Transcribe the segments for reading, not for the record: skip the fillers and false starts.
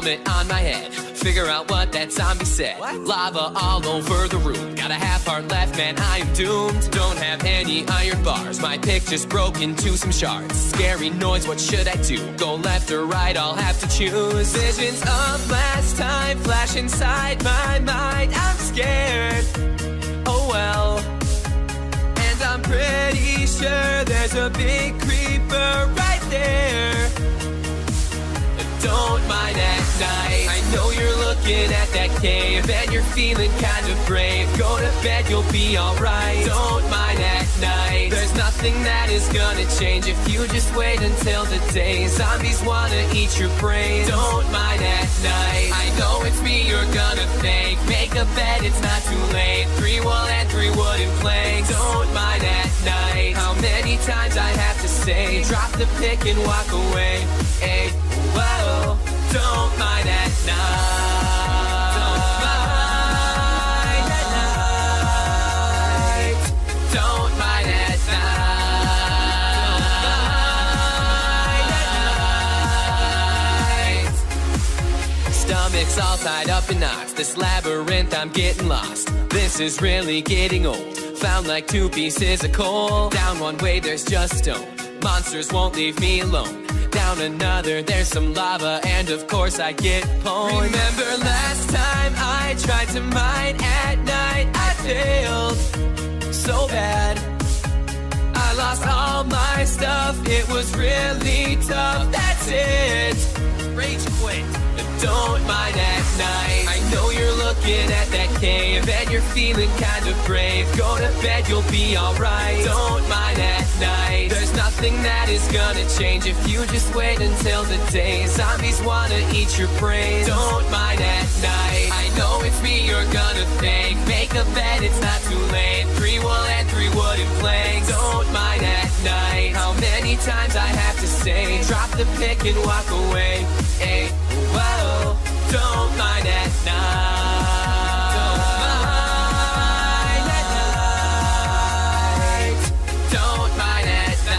helmet on my head. Figure out what that zombie said. What? Lava all over the room. Got a half heart left, man, I am doomed. Don't have any iron bars. My pick just broke into some shards. Scary noise, what should I do? Go left or right, I'll have to choose. Visions of last time flash inside my mind. I'm scared, oh well. And I'm pretty sure there's a big creeper right there. Don't mind at night. I know you're looking at that cave and you're feeling kind of brave. Go to bed, you'll be alright. Don't mind at night. There's nothing that is gonna change if you just wait until the day. Zombies wanna eat your brains. Don't mind at night. I know it's me you're gonna thank. Make a bed, it's not too late. 3 wool and 3 wooden planks. Don't mind at night. How many times I have to say, drop the pick and walk away. Hey, whoa, don't mind at night. Don't mind at night. Don't mind at night. Stomach's all tied up in knots. This labyrinth, I'm getting lost. This is really getting old. Found like 2 pieces of coal. Down one way, there's just stone. Monsters won't leave me alone. Down another, there's some lava, and of course I get pwned. Remember last time I tried to mine at night? I failed so bad. I lost all my stuff, it was really tough. That's it, rage quit. Don't mind at night. I know you're looking at that cave and you're feeling kind of brave. Go to bed, you'll be alright. Don't mind at night. There's nothing that is gonna change if you just wait until the day. Zombies wanna eat your brains. Don't mind at night. I know it's me you're gonna thank. Make a bed, it's not too late. 3 wool and 3 wooden planks. Don't mind at night. How many times I have to say, drop the pick and walk away. Hey, whoa, don't mind at night. Don't mind at night. Don't mind at night.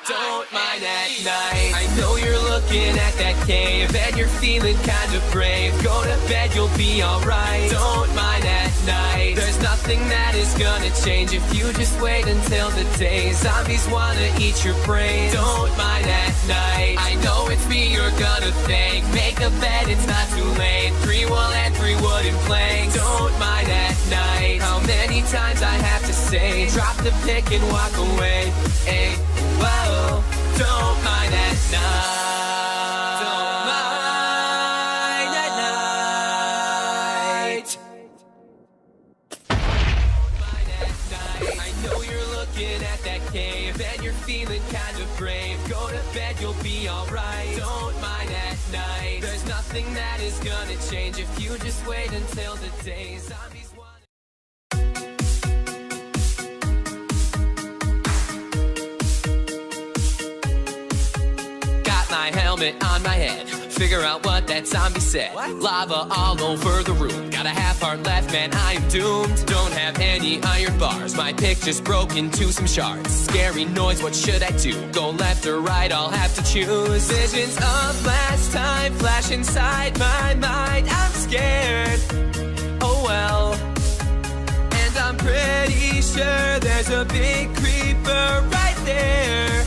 Don't mind at night. I know you're looking at that cave and you're feeling kind of brave. Go to bed, you'll be alright. Don't mind at night. There's nothing that is gonna change if you just wait until the day. Zombies wanna eat your brains. Don't mind at night. I know it's me you're gonna thank. Make a bed, it's not too late. 3 wool and 3 wooden planks. Don't mind at night. How many times I have to say, drop the pick and walk away. Hey, whoa, don't mind at night. Don't mind at night. Don't mind at night. I know you're looking at that cave and you're feeling kind of brave. Go to bed, you'll be alright. Don't mind at night. There's nothing that is gonna change if you just wait until the day. Zombies want. My helmet on my head. Figure out what that zombie said. What? Lava all over the room. Got a half heart left, man, I am doomed. Don't have any iron bars. My pick just broke into some shards. Scary noise, what should I do? Go left or right, I'll have to choose. Visions of last time flash inside my mind. I'm scared, oh well. And I'm pretty sure there's a big creeper right there.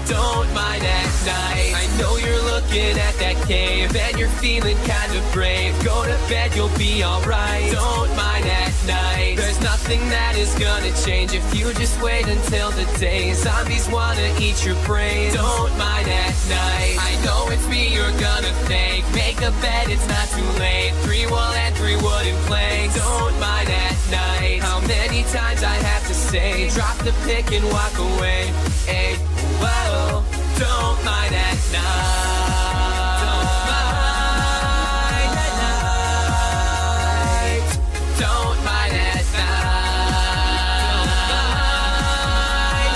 Don't mind at night. I know you're looking at that cave and you're feeling kind of brave. Go to bed, you'll be alright. Don't mind at night. There's nothing that is gonna change if you just wait until the day. Zombies wanna eat your brains. Don't mind at night. I know it's me you're gonna thank. Make a bed, it's not too late. 3 wool and 3 wooden planks. Don't mind at night. How many times I have to say, drop the pick and walk away. Hey, whoa, don't mind at night. Don't mind at night. Don't mind at night.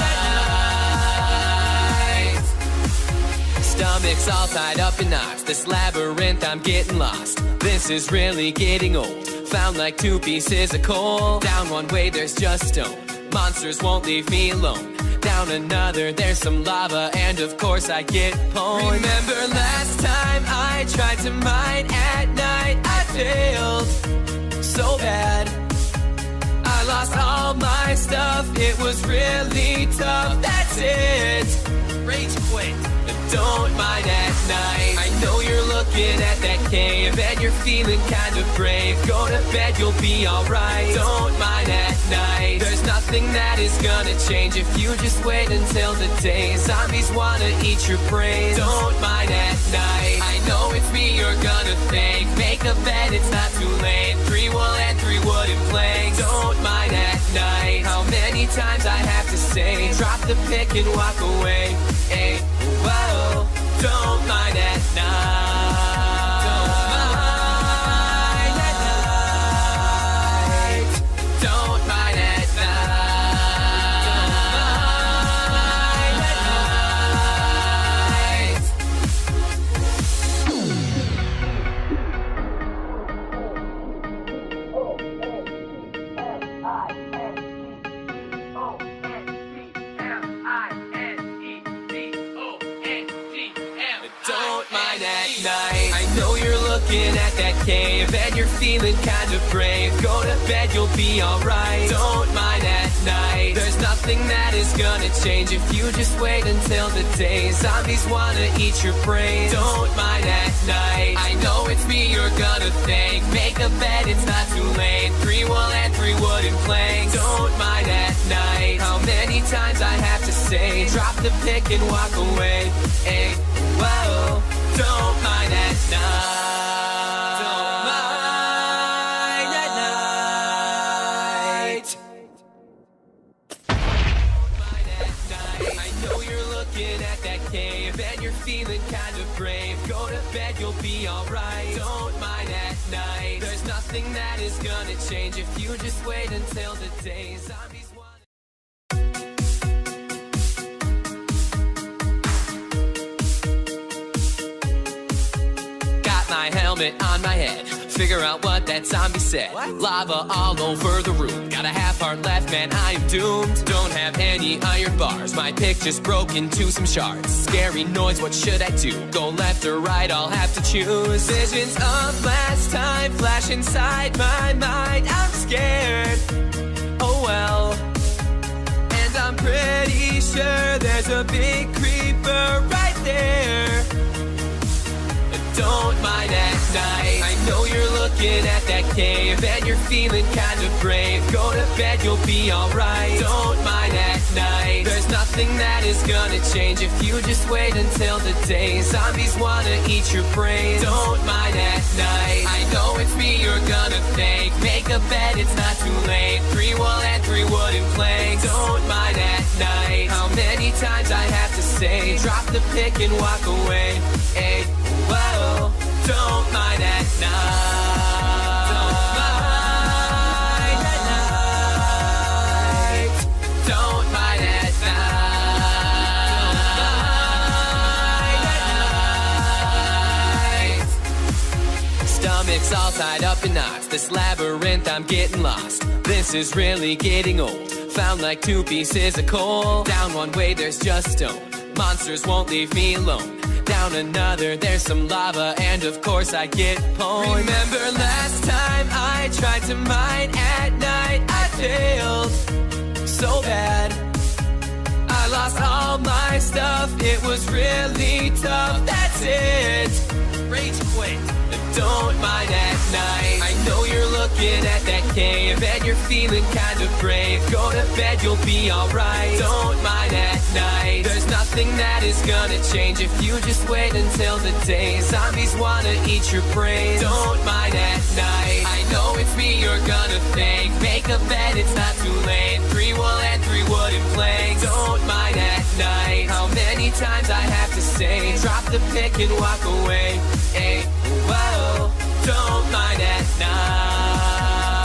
tied up in knots. This labyrinth, I'm getting lost. This is really getting old. Found like two pieces of coal. Down one way, there's just stone. Monsters won't leave me alone. Down another, there's some lava, and of course I get pwned. Remember last time I tried to mine at night? I failed so bad. I lost all my stuff, it was really tough. That's it, rage quit. Don't mind at night. I know you're looking at that cave and you're feeling kind of brave. Go to bed, you'll be alright. Don't mind at night. There's nothing that is gonna change if you just wait until the day. Zombies wanna eat your brains. Don't mind at night. I know it's me you're gonna thank. Make a bed, it's not too late. 3 wool and 3 wooden planks. Don't mind at night. How many times I have to say, drop the pick and walk away. Hey, whoa, don't mind at night. Don't mind at night. Don't mind at I know you're looking at that cave and you're feeling kind of brave. Go to bed, you'll be alright. Don't mind at night. There's nothing that is gonna change if you just wait until the day. Zombies wanna eat your brains. Don't mind at night. I know it's me you're gonna thank. Make a bed, it's not too late. 3 wool and 3 wooden planks. Don't mind at night. How many times I have to say, drop the pick and walk away. Hey, whoa. Don't mind at night. Don't mind at night. Don't mind at night. I know you're looking at that cave and you're feeling kind of brave. Go to bed, you'll be alright. Don't mind at night. There's nothing that is gonna change if you just wait until the day. Zombies want. My helmet on my head, figure out what that zombie said. What? Lava all over the room, got a half heart left, man, I am doomed. Don't have any iron bars, my pick just broke into some shards. Scary noise, what should I do? Go left or right, I'll have to choose. Visions of last time flash inside my mind. I'm scared, oh well. And I'm pretty sure there's a big creeper right there. Don't mind at night. I know you're looking at that cave and you're feeling kind of brave. Go to bed, you'll be alright. Don't mind at night. There's nothing that is gonna change if you just wait until the day. Zombies wanna eat your brains. Don't mind at night. I know it's me you're gonna thank. Make a bed, it's not too late. 3 wool and 3 wooden planks. Don't mind at night. How many times I have to say, drop the pick and walk away. Hey, whoa, don't mind at night. Don't mind at night. Don't mind at night. Stomach's all tied up in knots. This labyrinth, I'm getting lost. This is really getting old. Found like 2 pieces of coal. Down one way, there's just stone. Monsters won't leave me alone. Down another, there's some lava, and of course I get pwned. Remember last time I tried to mine at night? I failed so bad. I lost all my stuff, it was really tough. That's it, rage quit. Don't mind at night. I know you're looking at that cave and you're feeling kind of brave. Go to bed, you'll be alright. Don't mind at night. There's nothing that is gonna change if you just wait until the day. Zombies wanna eat your brains. Don't mind at night. I know it's me you're gonna thank. Make a bed, it's not too late. 3 wool and 3 wooden planks. Don't mind at night. How many times I have to say, drop the pick and walk away. Hey, whoa, don't mind at night.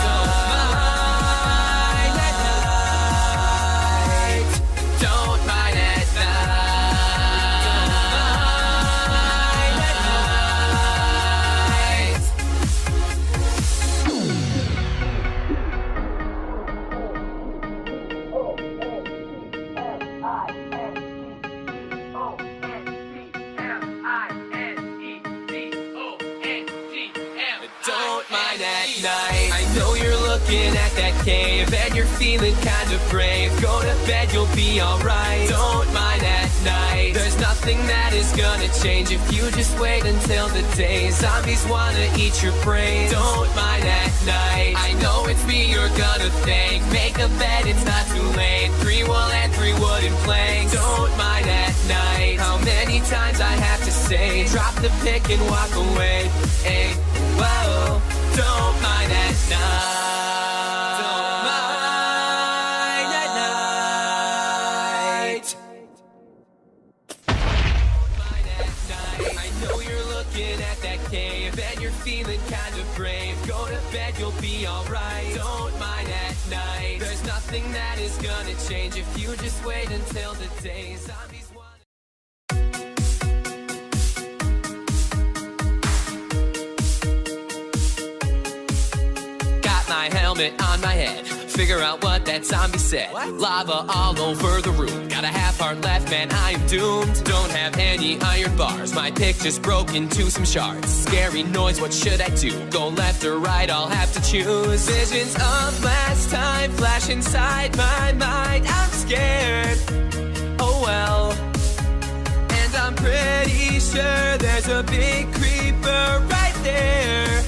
Don't mind at night. Don't mind at night. Don't mind night. I know you're looking at that cave and you're feeling kind of brave. Go to bed, you'll be alright. Don't mind at night. There's nothing that is gonna change if you just wait until the day. Zombies wanna eat your brains. Don't mind at night. I know it's me you're gonna thank. Make a bed, it's not too late. 3 wool and 3 wooden planks. Don't mind at night. How many times I have to say, drop the pick and walk away. Hey, whoa, don't mind at night. Don't mind at night. Don't mind at night. I know you're looking at that cave and you're feeling kind of brave. Go to bed, you'll be alright. Don't mind at night. There's nothing that is gonna change if you just wait until the day. Zombies want. My helmet on my head, figure out what that zombie said. What? Lava all over the room, got a half heart left, man, I'm doomed. Don't have any iron bars, my pick just broke into some shards. Scary noise, what should I do? Go left or right, I'll have to choose. Visions of last time flash inside my mind. I'm scared, oh well. And I'm pretty sure there's a big creeper right there.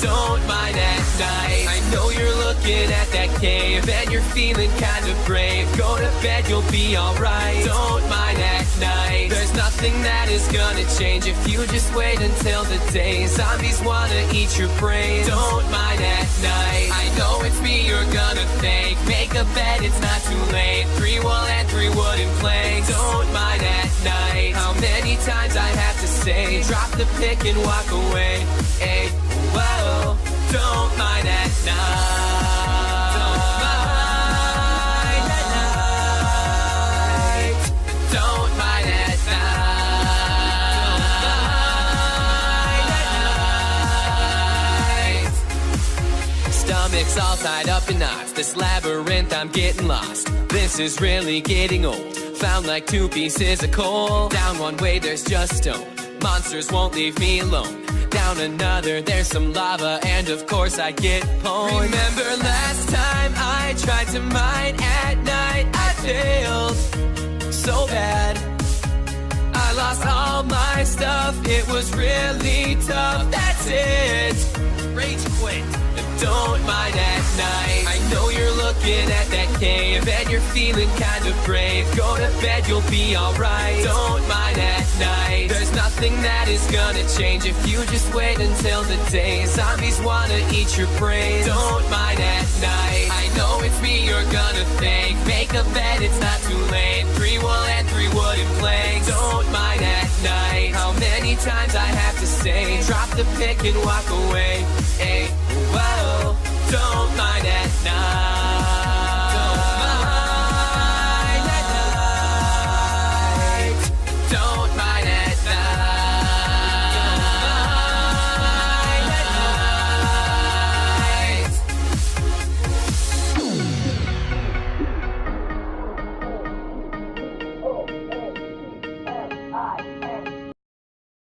Don't mind at night. I know you're looking at that cave and you're feeling kind of brave. Go to bed, you'll be alright. Don't mind at night. There's nothing that is gonna change if you just wait until the day. Zombies wanna eat your brains. Don't mind at night. I know it's me you're gonna thank. Make a bed, it's not too late. 3 wool and 3 wooden planks. Don't mind at night. How many times I have to say, drop the pick and walk away. Hey, whoa, don't mind at night. Don't mind at night. Don't mind at night. Stomach's all tied up in knots. This labyrinth, I'm getting lost. This is really getting old. Found like 2 pieces of coal. Down one way, there's just stone. Monsters won't leave me alone. Down another, there's some lava, and of course I get pwned. Remember last time I tried to mine at night, I failed so bad. I lost all my stuff, it was really tough, that's it. Rage quit. Don't mind at night. I know you're looking at that cave and you're feeling kind of brave. Go to bed, you'll be alright. Don't mind at night. There's nothing that is gonna change if you just wait until the day. Zombies wanna eat your brains. Don't mind at night. I know it's me you're gonna thank. Make a bed, it's not too late. 3 wool and 3 wooden planks. Don't mind at night. How many times I have to say, drop the pick and walk away. Hey, whoa, don't mind at night.